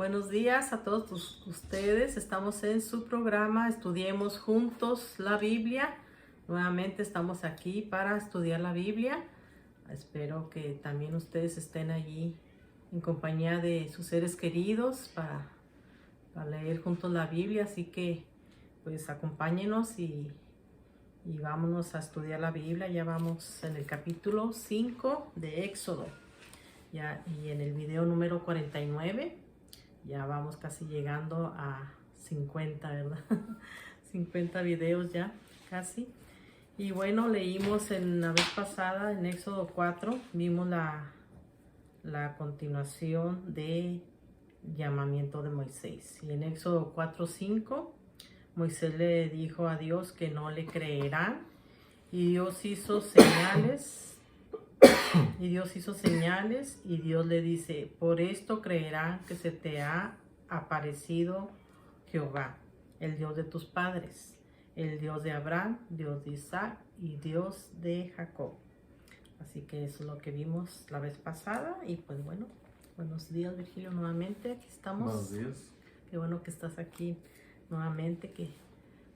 Buenos días a todos ustedes. Estamos en su programa Estudiemos Juntos la Biblia. Nuevamente estamos aquí para estudiar la Biblia. Espero que también ustedes estén allí en compañía de sus seres queridos para leer juntos la Biblia. Así que pues acompáñenos y vámonos a estudiar la Biblia. Ya vamos en el capítulo 5 de Éxodo. Y en el video número 49. Ya vamos casi llegando a 50, ¿verdad? 50 videos ya, casi. Y bueno, leímos en la vez pasada, en Éxodo 4, vimos la continuación de llamamiento de Moisés. Y en Éxodo 4:5, Moisés le dijo a Dios que no le creerán. Y Dios hizo señales. Y Dios le dice, por esto creerán que se te ha aparecido Jehová, el Dios de tus padres, el Dios de Abraham, Dios de Isaac y Dios de Jacob. Así que eso es lo que vimos la vez pasada. Y pues bueno, buenos días, Virgilio, nuevamente aquí estamos. Buenos días. Qué bueno que estás aquí nuevamente, que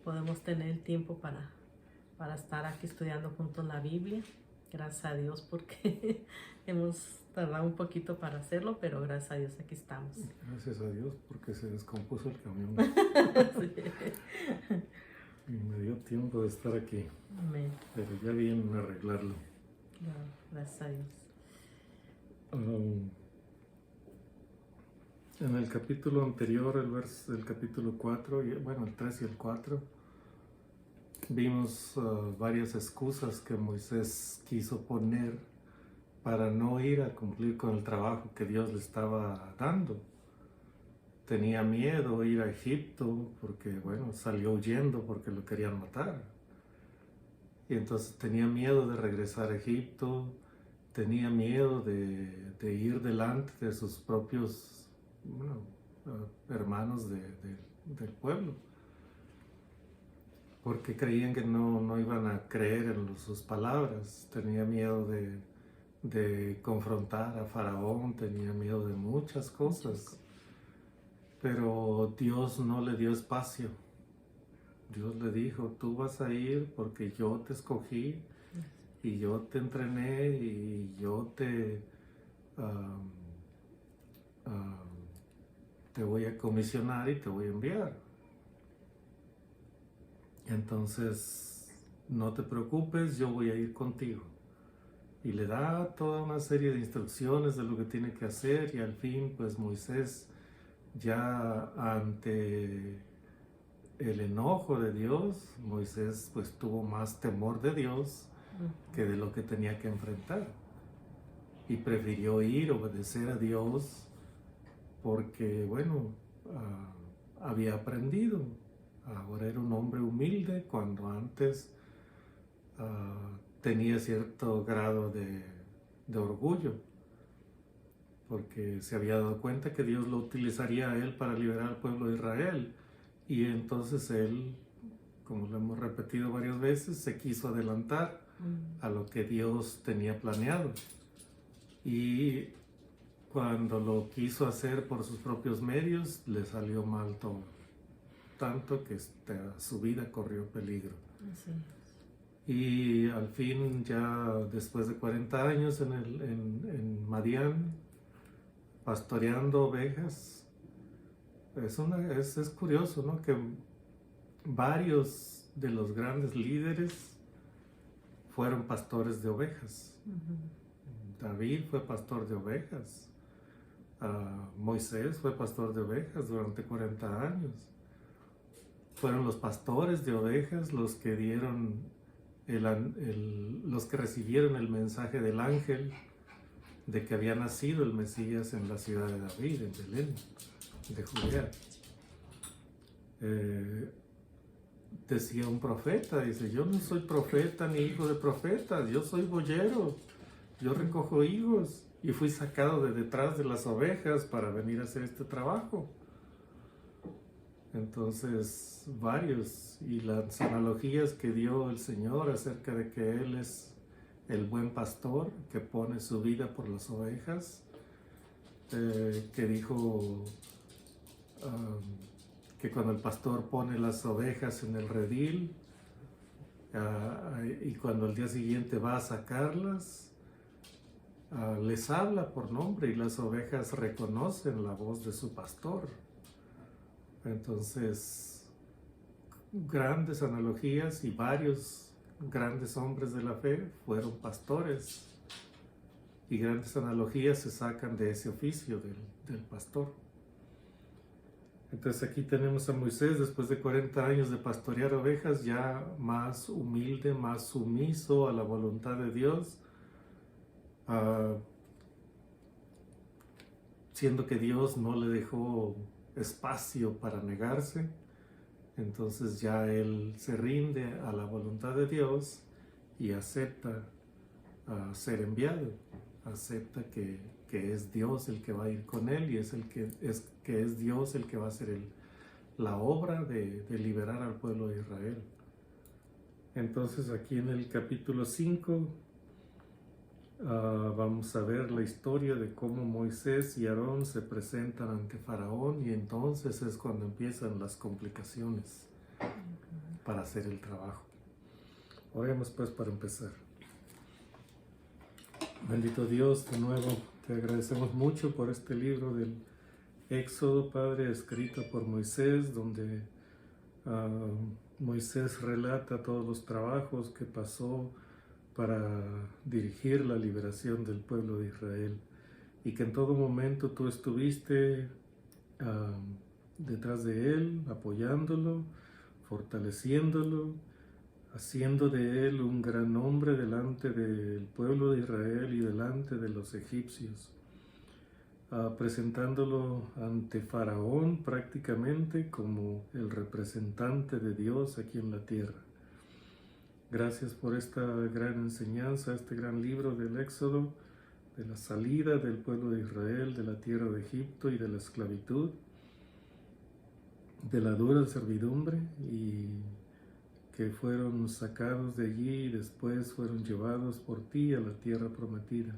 podemos tener el tiempo para estar aquí estudiando juntos la Biblia. Gracias a Dios porque hemos tardado un poquito para hacerlo, pero gracias a Dios aquí estamos. Gracias a Dios porque se descompuso el camión. Sí. Y me dio tiempo de estar aquí. Amén. Pero ya vienen a arreglarlo. Gracias a Dios. En el capítulo anterior, el capítulo 4, bueno, el 3 y el 4, vimos varias excusas que Moisés quiso poner para no ir a cumplir con el trabajo que Dios le estaba dando. Tenía miedo ir a Egipto porque, bueno, salió huyendo porque lo querían matar. Y entonces tenía miedo de regresar a Egipto, tenía miedo de ir delante de sus propios, hermanos del pueblo, porque creían que no iban a creer en sus palabras. Tenía miedo de confrontar a Faraón, tenía miedo de muchas cosas. Pero Dios no le dio espacio. Dios le dijo, tú vas a ir porque yo te escogí y yo te entrené y yo te voy a comisionar y te voy a enviar. Entonces, no te preocupes, yo voy a ir contigo. Y le da toda una serie de instrucciones de lo que tiene que hacer, y al fin, pues Moisés, ya ante el enojo de Dios, Moisés pues tuvo más temor de Dios que de lo que tenía que enfrentar. Y prefirió ir, obedecer a Dios, porque, bueno, había aprendido. Ahora era un hombre humilde cuando antes tenía cierto grado de orgullo, porque se había dado cuenta que Dios lo utilizaría a él para liberar al pueblo de Israel. Y entonces él, como lo hemos repetido varias veces, se quiso adelantar a lo que Dios tenía planeado. Y cuando lo quiso hacer por sus propios medios, le salió mal todo. Tanto que su vida corrió peligro. Sí. Y al fin, ya después de 40 años en Madián, pastoreando ovejas, es curioso, ¿no? Que varios de los grandes líderes fueron pastores de ovejas. David fue pastor de ovejas. Moisés fue pastor de ovejas durante 40 años. Fueron los pastores de ovejas los que dieron los que recibieron el mensaje del ángel de que había nacido el Mesías en la ciudad de David, en Belén, de Judea. Decía un profeta, dice, yo no soy profeta ni hijo de profetas, yo soy boyero, yo recojo higos y fui sacado de detrás de las ovejas para venir a hacer este trabajo. Entonces, varios, y las analogías que dio el Señor acerca de que Él es el buen pastor que pone su vida por las ovejas, que dijo que cuando el pastor pone las ovejas en el redil y cuando al día siguiente va a sacarlas, les habla por nombre y las ovejas reconocen la voz de su pastor. Entonces, grandes analogías, y varios grandes hombres de la fe fueron pastores, y grandes analogías se sacan de ese oficio del pastor. Entonces aquí tenemos a Moisés, después de 40 años de pastorear ovejas, ya más humilde, más sumiso a la voluntad de Dios, siendo que Dios no le dejó espacio para negarse. Entonces ya él se rinde a la voluntad de Dios y acepta ser enviado, acepta que es Dios el que va a ir con él, y que es Dios el que va a hacer la obra de liberar al pueblo de Israel. Entonces aquí en el capítulo 5 vamos a ver la historia de cómo Moisés y Aarón se presentan ante Faraón, y entonces es cuando empiezan las complicaciones para hacer el trabajo. Oremos pues para empezar. Bendito Dios, de nuevo te agradecemos mucho por este libro del Éxodo, Padre, escrito por Moisés, donde Moisés relata todos los trabajos que pasó para dirigir la liberación del pueblo de Israel, y que en todo momento tú estuviste detrás de él, apoyándolo, fortaleciéndolo, haciendo de él un gran hombre delante del pueblo de Israel y delante de los egipcios, presentándolo ante Faraón prácticamente como el representante de Dios aquí en la tierra. Gracias por esta gran enseñanza, este gran libro del Éxodo, de la salida del pueblo de Israel de la tierra de Egipto y de la esclavitud, de la dura servidumbre, y que fueron sacados de allí y después fueron llevados por ti a la tierra prometida.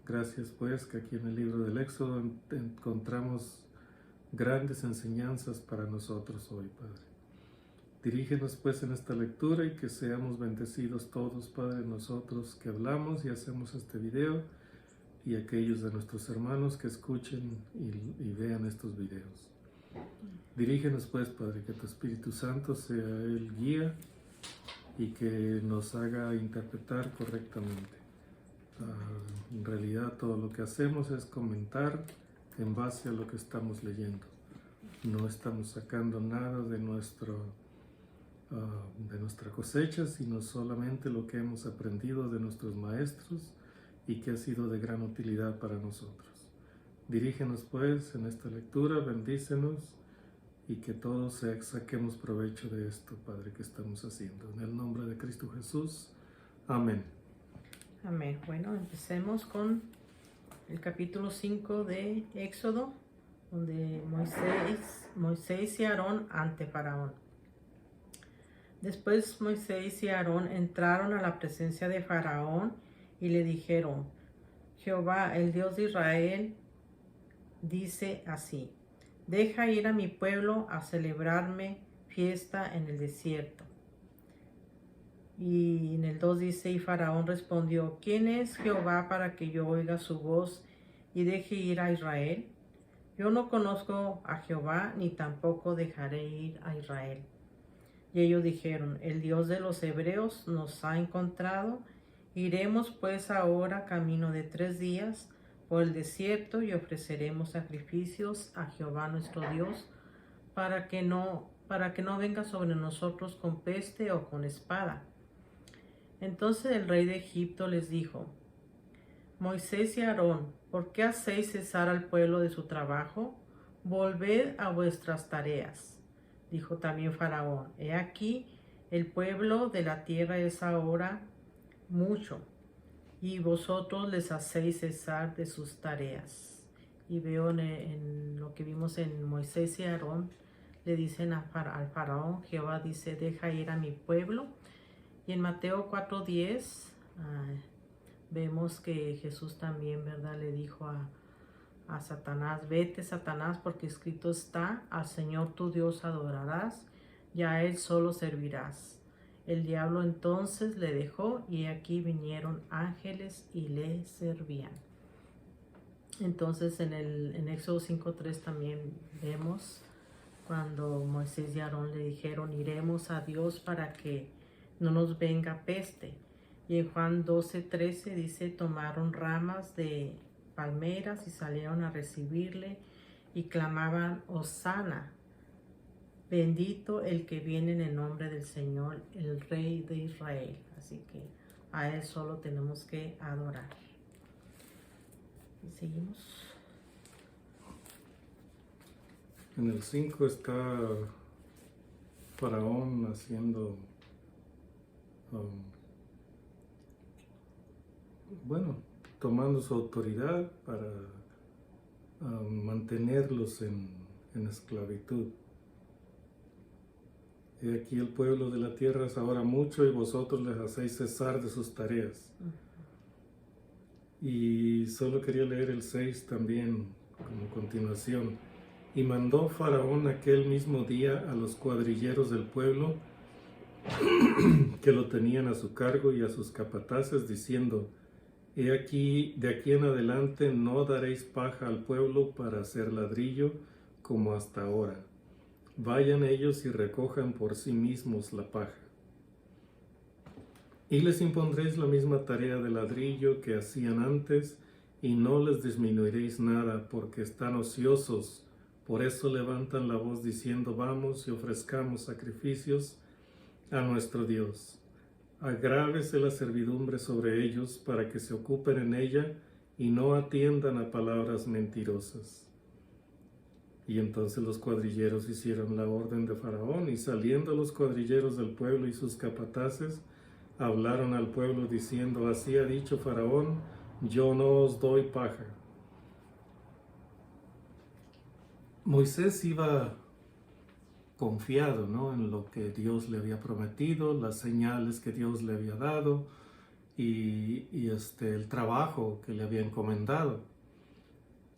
Gracias pues que aquí en el libro del Éxodo encontramos grandes enseñanzas para nosotros hoy, Padre. Dirígenos pues en esta lectura, y que seamos bendecidos todos, Padre, nosotros que hablamos y hacemos este video, y aquellos de nuestros hermanos que escuchen y vean estos videos. Dirígenos pues, Padre, que tu Espíritu Santo sea el guía y que nos haga interpretar correctamente. En realidad todo lo que hacemos es comentar en base a lo que estamos leyendo. No estamos sacando nada de nuestra cosecha, sino solamente lo que hemos aprendido de nuestros maestros y que ha sido de gran utilidad para nosotros. Dirígenos pues en esta lectura, bendícenos, y que todos saquemos provecho de esto, Padre, que estamos haciendo. En el nombre de Cristo Jesús. Amén. Amén. Bueno, empecemos con el capítulo 5 de Éxodo, donde Moisés y Aarón ante Faraón. Después Moisés y Aarón entraron a la presencia de Faraón y le dijeron: Jehová, el Dios de Israel, dice así: deja ir a mi pueblo a celebrarme fiesta en el desierto. Y en el 2 dice: y Faraón respondió: ¿quién es Jehová para que yo oiga su voz y deje ir a Israel? Yo no conozco a Jehová, ni tampoco dejaré ir a Israel. Y ellos dijeron: el Dios de los hebreos nos ha encontrado. Iremos pues ahora camino de 3 días por el desierto y ofreceremos sacrificios a Jehová nuestro Dios, para que no venga sobre nosotros con peste o con espada. Entonces el rey de Egipto les dijo: Moisés y Aarón, ¿por qué hacéis cesar al pueblo de su trabajo? Volved a vuestras tareas. Dijo también Faraón: he aquí, el pueblo de la tierra es ahora mucho, y vosotros les hacéis cesar de sus tareas. Y veo en lo que vimos en Moisés y Aarón, le dicen al Faraón, Jehová dice: deja ir a mi pueblo. Y en Mateo 4:10 vemos que Jesús también, ¿verdad?, le dijo a Satanás: vete, Satanás, porque escrito está: al Señor tu Dios adorarás y a Él solo servirás. El diablo entonces le dejó, y aquí vinieron ángeles y le servían. Entonces en Éxodo 5:3 también vemos cuando Moisés y Aarón le dijeron: iremos a Dios para que no nos venga peste. Y en Juan 12:13 dice: tomaron ramas de palmeras y salieron a recibirle y clamaban: Hosana, bendito el que viene en el nombre del Señor, el Rey de Israel. Así que a Él solo tenemos que adorar. Y seguimos. En el 5 está Faraón haciendo, tomando su autoridad para mantenerlos en esclavitud. He aquí el pueblo de la tierra es ahora mucho y vosotros les hacéis cesar de sus tareas. Y solo quería leer el 6 también como continuación. Y mandó Faraón aquel mismo día a los cuadrilleros del pueblo que lo tenían a su cargo y a sus capataces, diciendo: he aquí, de aquí en adelante no daréis paja al pueblo para hacer ladrillo como hasta ahora. Vayan ellos y recojan por sí mismos la paja. Y les impondréis la misma tarea de ladrillo que hacían antes, y no les disminuiréis nada, porque están ociosos. Por eso levantan la voz diciendo: vamos y ofrezcamos sacrificios a nuestro Dios. Agrávese la servidumbre sobre ellos para que se ocupen en ella y no atiendan a palabras mentirosas. Y entonces los cuadrilleros hicieron la orden de Faraón, y saliendo los cuadrilleros del pueblo y sus capataces, hablaron al pueblo diciendo: así ha dicho Faraón, yo no os doy paja. Moisés iba confiado, ¿no?, en lo que Dios le había prometido, las señales que Dios le había dado y el trabajo que le había encomendado.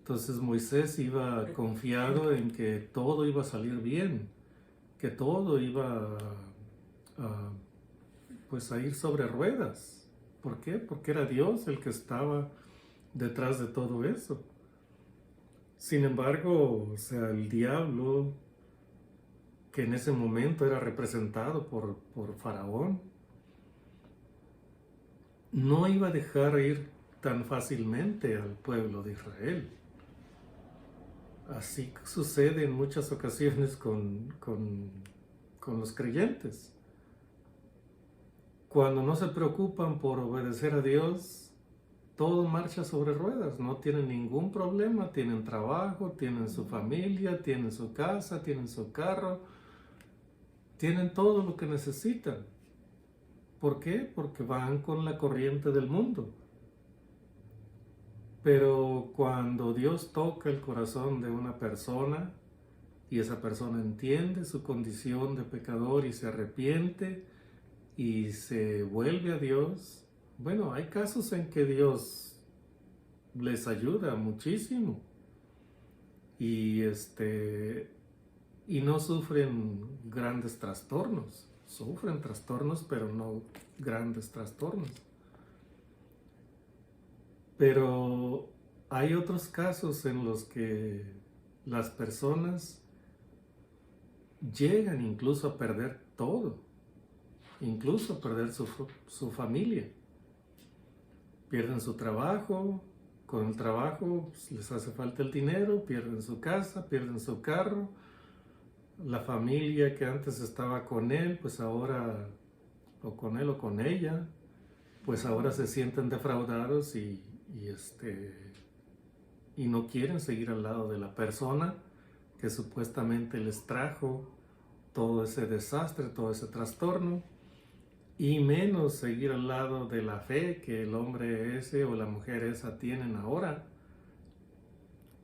Entonces Moisés iba confiado en que todo iba a salir bien, que todo iba a ir sobre ruedas. ¿Por qué? Porque era Dios el que estaba detrás de todo eso. Sin embargo, el diablo, que en ese momento era representado por Faraón, no iba a dejar ir tan fácilmente al pueblo de Israel. Así sucede en muchas ocasiones con los creyentes. Cuando no se preocupan por obedecer a Dios, todo marcha sobre ruedas, no tienen ningún problema, tienen trabajo, tienen su familia, tienen su casa, tienen su carro, tienen todo lo que necesitan. ¿Por qué? Porque van con la corriente del mundo. Pero cuando Dios toca el corazón de una persona y esa persona entiende su condición de pecador y se arrepiente y se vuelve a Dios, bueno, hay casos en que Dios les ayuda muchísimo y no sufren grandes trastornos. Sufren trastornos, pero no grandes trastornos. Pero hay otros casos en los que las personas llegan incluso a perder todo, incluso a perder su familia. Pierden su trabajo, con el trabajo les hace falta el dinero, pierden su casa, pierden su carro, la familia que antes estaba con él, pues ahora, o con él o con ella, pues ahora se sienten defraudados y no quieren seguir al lado de la persona que supuestamente les trajo todo ese desastre, todo ese trastorno, y menos seguir al lado de la fe que el hombre ese o la mujer esa tienen ahora,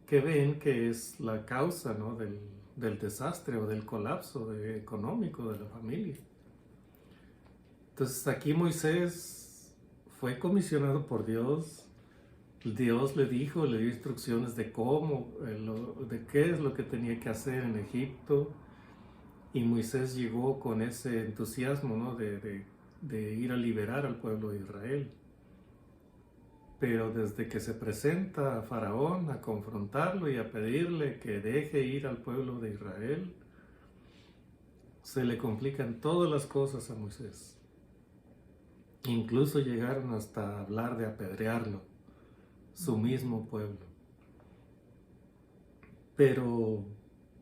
que ven que es la causa, ¿no?, del desastre o del colapso económico de la familia. Entonces aquí Moisés fue comisionado por Dios Dios le dijo, le dio instrucciones de cómo, de qué es lo que tenía que hacer en Egipto. Y Moisés llegó con ese entusiasmo, ¿no? de ir a liberar al pueblo de Israel. Pero desde que se presenta a Faraón a confrontarlo y a pedirle que deje ir al pueblo de Israel, se le complican todas las cosas a Moisés. Incluso llegaron hasta hablar de apedrearlo, su mismo pueblo. Pero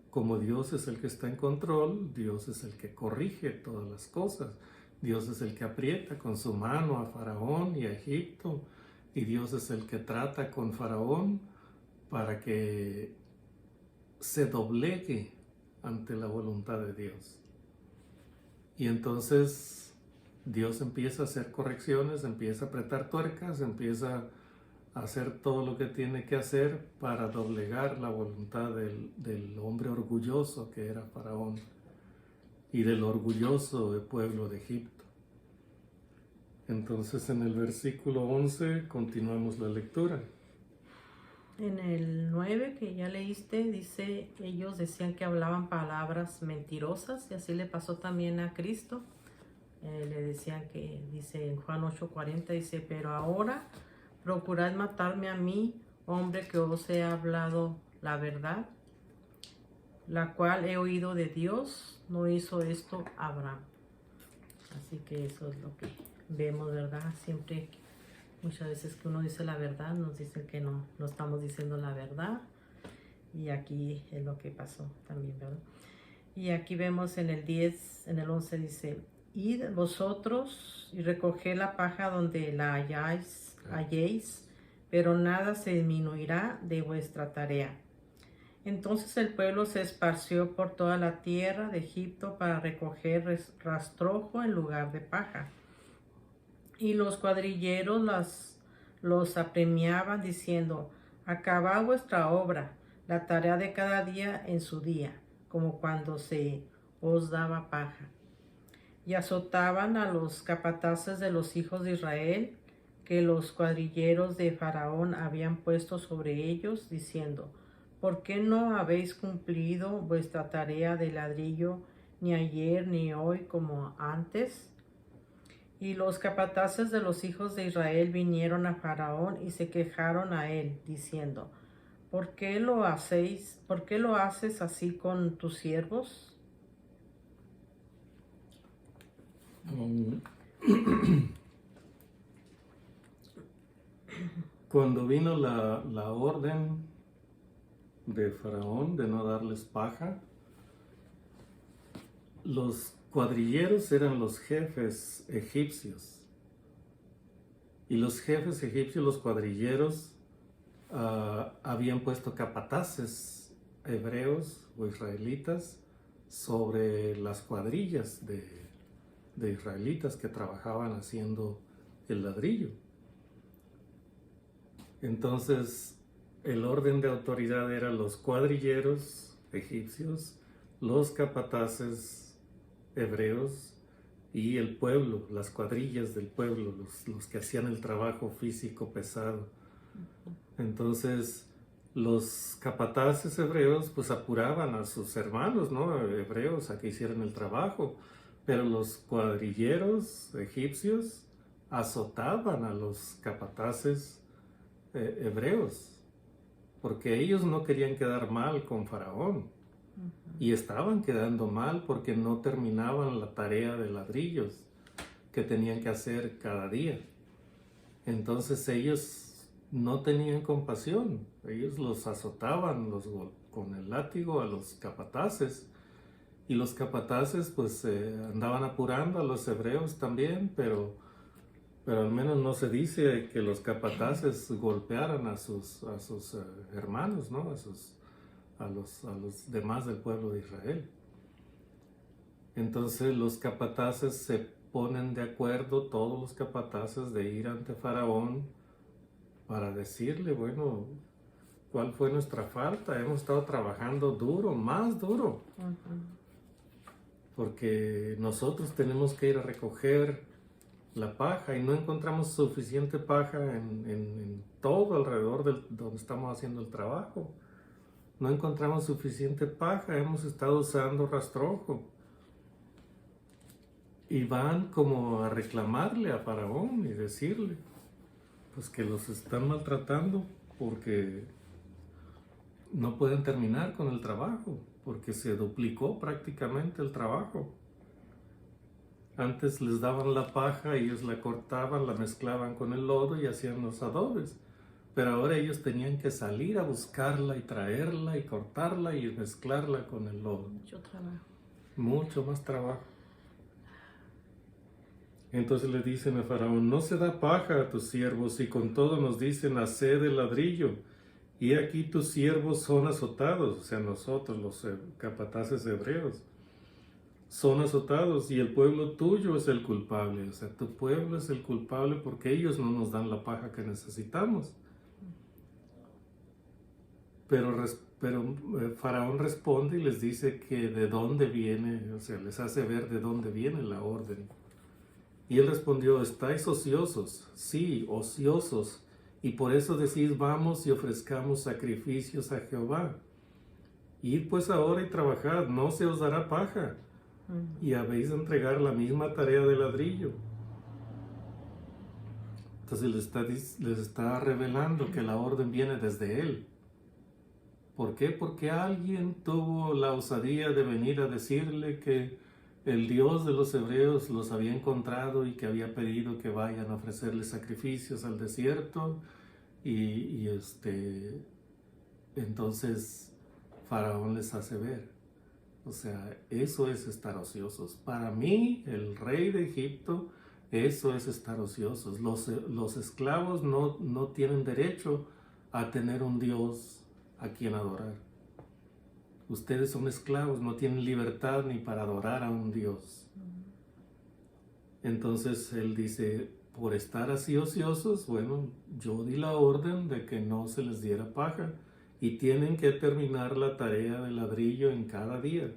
como Dios es el que está en control, Dios es el que corrige todas las cosas. Dios es el que aprieta con su mano a Faraón y a Egipto. Y Dios es el que trata con Faraón para que se doblegue ante la voluntad de Dios. Y entonces Dios empieza a hacer correcciones, empieza a apretar tuercas, empieza a hacer todo lo que tiene que hacer para doblegar la voluntad del hombre orgulloso que era Faraón y del orgulloso pueblo de Egipto. Entonces en el versículo 11 continuamos la lectura. En el 9 que ya leíste, dice, ellos decían que hablaban palabras mentirosas y así le pasó también a Cristo. Le decían que, dice en Juan 8:40, dice, pero ahora procurad matarme a mí, hombre que os he hablado la verdad, la cual he oído de Dios, no hizo esto Abraham. Así que eso es lo que vemos, ¿verdad? Siempre, muchas veces que uno dice la verdad, nos dicen que no estamos diciendo la verdad. Y aquí es lo que pasó también, ¿verdad? Y aquí vemos en el 10, en el 11 dice, id vosotros y recoged la paja donde la halléis, pero nada se disminuirá de vuestra tarea. Entonces el pueblo se esparció por toda la tierra de Egipto para recoger rastrojo en lugar de paja. Y los cuadrilleros los apremiaban diciendo, acabad vuestra obra, la tarea de cada día en su día, como cuando se os daba paja. Y azotaban a los capataces de los hijos de Israel, que los cuadrilleros de Faraón habían puesto sobre ellos, diciendo, ¿por qué no habéis cumplido vuestra tarea de ladrillo ni ayer ni hoy como antes? Y los capataces de los hijos de Israel vinieron a Faraón y se quejaron a él, diciendo, ¿por qué lo haces así con tus siervos? Cuando vino la orden de Faraón de no darles paja, los cuadrilleros eran los jefes egipcios. Y los jefes egipcios, los cuadrilleros, habían puesto capataces hebreos o israelitas sobre las cuadrillas de israelitas que trabajaban haciendo el ladrillo. Entonces, el orden de autoridad era los cuadrilleros egipcios, los capataces hebreos y el pueblo, las cuadrillas del pueblo, los que hacían el trabajo físico pesado. Entonces, los capataces hebreos pues apuraban a sus hermanos, ¿no? Hebreos a que hicieran el trabajo, pero los cuadrilleros egipcios azotaban a los capataces hebreos, porque ellos no querían quedar mal con Faraón y estaban quedando mal porque no terminaban la tarea de ladrillos que tenían que hacer cada día. Entonces ellos no tenían compasión, ellos los azotaban con el látigo a los capataces, y los capataces pues andaban apurando a los hebreos también, pero al menos no se dice que los capataces golpearan a sus hermanos, ¿no? A los demás del pueblo de Israel. Entonces los capataces se ponen de acuerdo, todos los capataces, de ir ante Faraón para decirle, bueno, ¿cuál fue nuestra falta? Hemos estado trabajando duro, más duro. Porque nosotros tenemos que ir a recoger la paja y no encontramos suficiente paja en todo alrededor donde estamos haciendo el trabajo. No encontramos suficiente paja, hemos estado usando rastrojo. Y van como a reclamarle a Faraón y decirle pues que los están maltratando porque no pueden terminar con el trabajo, porque se duplicó prácticamente el trabajo. Antes les daban la paja, ellos la cortaban, la mezclaban con el lodo y hacían los adobes. Pero ahora ellos tenían que salir a buscarla y traerla y cortarla y mezclarla con el lodo. Mucho trabajo. Mucho más trabajo. Entonces le dicen a Faraón, no se da paja a tus siervos y con todo nos dicen, haced el ladrillo. Y aquí tus siervos son azotados, o sea, nosotros los capataces hebreos. Son azotados y el pueblo tuyo es el culpable, o sea, tu pueblo es el culpable porque ellos no nos dan la paja que necesitamos. Pero Faraón responde y les dice que de dónde viene, o sea, les hace ver de dónde viene la orden. Y él respondió, estáis ociosos, sí, ociosos, y por eso decís, vamos y ofrezcamos sacrificios a Jehová. Id pues ahora y trabajad, no se os dará paja, y habéis de entregar la misma tarea de ladrillo. Entonces les está revelando que la orden viene desde él. ¿Por qué? Porque alguien tuvo la osadía de venir a decirle que el Dios de los hebreos los había encontrado y que había pedido que vayan a ofrecerle sacrificios al desierto. Entonces Faraón les hace ver. O sea, eso es estar ociosos. Para mí, el rey de Egipto, eso es estar ociosos. Los esclavos no tienen derecho a tener un Dios a quien adorar. Ustedes son esclavos, no tienen libertad ni para adorar a un Dios. Entonces él dice, por estar así ociosos, bueno, yo di la orden de que no se les diera paja y tienen que terminar la tarea de ladrillo en cada día.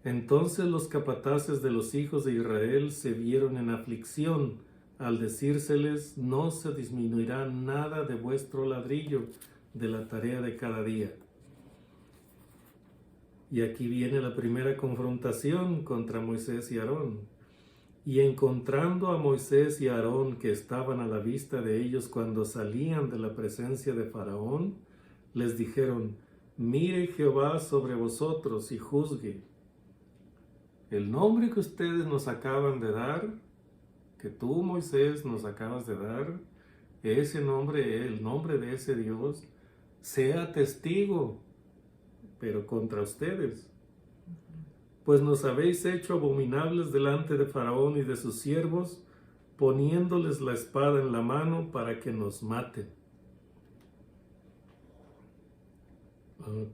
Entonces los capataces de los hijos de Israel se vieron en aflicción al decírseles, no se disminuirá nada de vuestro ladrillo de la tarea de cada día. Y aquí viene la primera confrontación contra Moisés y Aarón. Y encontrando a Moisés y a Aarón que estaban a la vista de ellos cuando salían de la presencia de Faraón, les dijeron, mire Jehová sobre vosotros y juzgue. El nombre que ustedes nos acaban de dar, que tú Moisés nos acabas de dar, ese nombre, el nombre de ese Dios, sea testigo, pero contra ustedes. Pues nos habéis hecho abominables delante de Faraón y de sus siervos, poniéndoles la espada en la mano para que nos maten.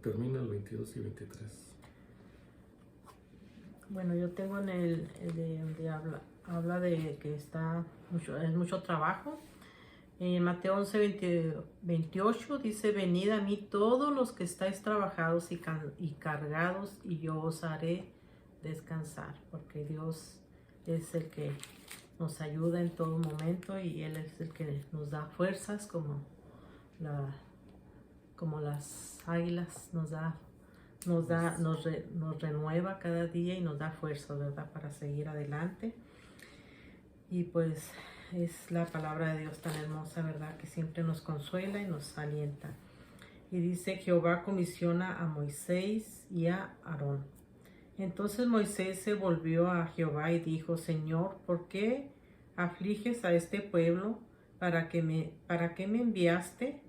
Termina el 22 y 23. Bueno, yo tengo en el de habla de que es mucho trabajo. En Mateo 11, 28 dice, venid a mí todos los que estáis trabajados y cargados, y yo os haré descansar, porque Dios es el que nos ayuda en todo momento y Él es el que nos da fuerzas como las águilas, nos renueva cada día y nos da fuerza, ¿verdad?, para seguir adelante. Y pues es la palabra de Dios tan hermosa, ¿verdad?, que siempre nos consuela y nos alienta. Y dice, Jehová comisiona a Moisés y a Aarón. Entonces Moisés se volvió a Jehová y dijo, Señor, ¿por qué afliges a este pueblo? ¿Para qué me enviaste?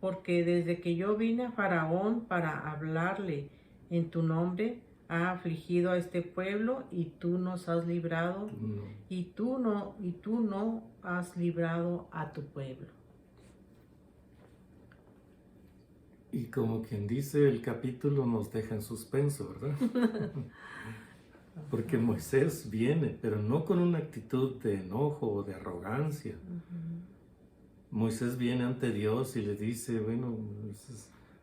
Porque desde que yo vine a Faraón para hablarle en tu nombre, ha afligido a este pueblo y tú nos has librado, y tú no has librado a tu pueblo. Y como quien dice, el capítulo nos deja en suspenso, ¿verdad? Porque Moisés viene, pero no con una actitud de enojo o de arrogancia. Moisés viene ante Dios y le dice, bueno,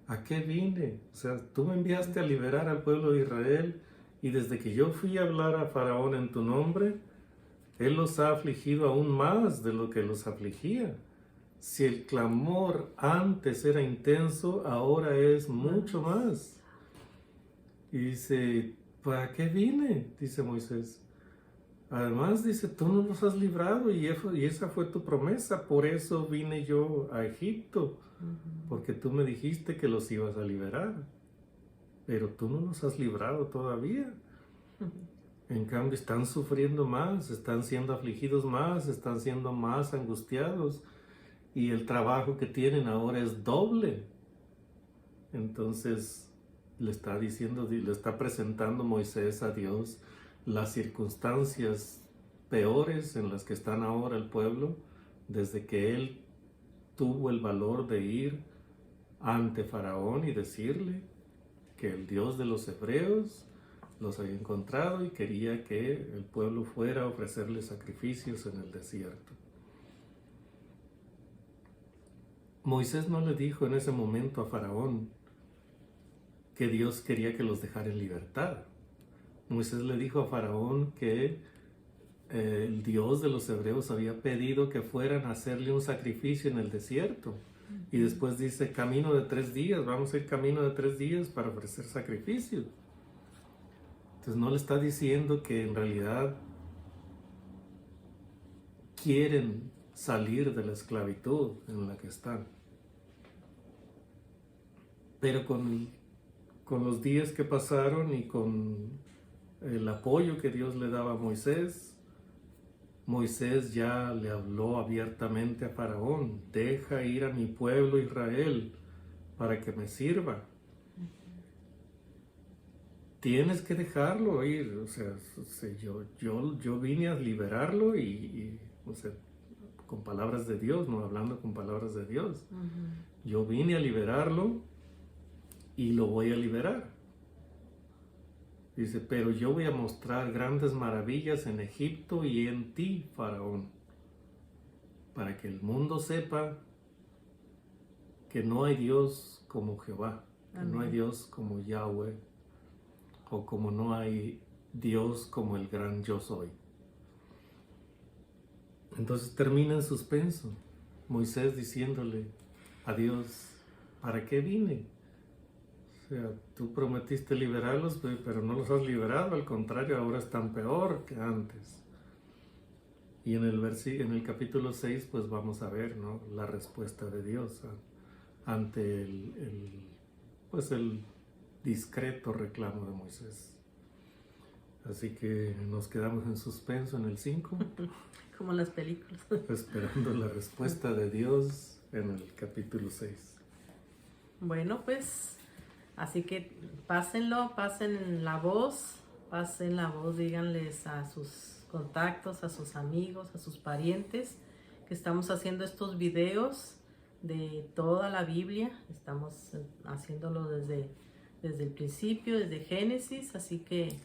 ¿a qué vine? O sea, tú me enviaste a liberar al pueblo de Israel y desde que yo fui a hablar a Faraón en tu nombre, Él los ha afligido aún más de lo que los afligía. Si el clamor antes era intenso, ahora es mucho más. Y dice, ¿para qué vine? Dice Moisés. Además dice, tú no los has librado y esa fue tu promesa, por eso vine yo a Egipto, porque tú me dijiste que los ibas a liberar, pero tú no los has librado todavía. En cambio están sufriendo más, están siendo afligidos más, están siendo más angustiados y el trabajo que tienen ahora es doble. Entonces le está diciendo, le está presentando Moisés a Dios las circunstancias peores en las que están ahora el pueblo, desde que él tuvo el valor de ir ante Faraón y decirle que el Dios de los hebreos los había encontrado y quería que el pueblo fuera a ofrecerle sacrificios en el desierto. Moisés no le dijo en ese momento a Faraón que Dios quería que los dejara en libertad. Moisés le dijo a Faraón que el Dios de los hebreos había pedido que fueran a hacerle un sacrificio en el desierto. Y después dice, camino de 3 días, vamos a ir camino de 3 días para ofrecer sacrificio. Entonces no le está diciendo que en realidad quieren salir de la esclavitud en la que están. Pero con los días que pasaron y con el apoyo que Dios le daba a Moisés, Moisés ya le habló abiertamente a Faraón, deja ir a mi pueblo Israel para que me sirva. Tienes que dejarlo ir, o sea, yo vine a liberarlo o sea, con palabras de Dios, no hablando con palabras de Dios. Yo vine a liberarlo y lo voy a liberar. Dice, pero yo voy a mostrar grandes maravillas en Egipto y en ti, Faraón, para que el mundo sepa que no hay Dios como Jehová, que no hay Dios como Yahweh, o como no hay Dios como el gran yo soy. Entonces termina en suspenso, Moisés diciéndole a Dios, ¿para qué vine? O sea, tú prometiste liberarlos, pero no los has liberado, al contrario, ahora están peor que antes. Y en el capítulo 6, pues vamos a ver, ¿no?, la respuesta de Dios ante el discreto reclamo de Moisés. Así que nos quedamos en suspenso en el 5. Como en las películas. Esperando la respuesta de Dios en el capítulo 6. Bueno, pues así que pasen la voz, díganles a sus contactos, a sus amigos, a sus parientes, que estamos haciendo estos videos de toda la Biblia. Estamos haciéndolo desde el principio, desde Génesis, así que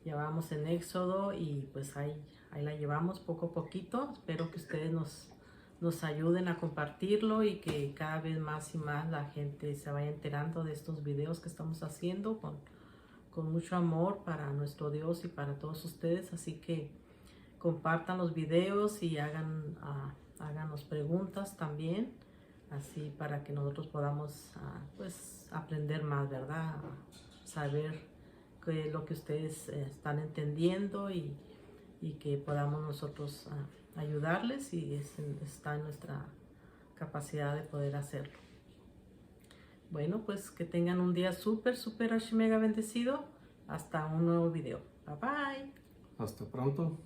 ya vamos en Éxodo y pues ahí la llevamos poco a poquito. Espero que ustedes nos ayuden a compartirlo y que cada vez más y más la gente se vaya enterando de estos videos que estamos haciendo con mucho amor para nuestro Dios y para todos ustedes. Así que compartan los videos y háganos preguntas también, así para que nosotros podamos pues aprender más, ¿verdad? Saber qué es lo que ustedes están entendiendo y que podamos nosotros ayudarles, y está en nuestra capacidad de poder hacerlo. Bueno, pues que tengan un día súper archi mega bendecido. Hasta un nuevo video. Bye bye. Hasta pronto.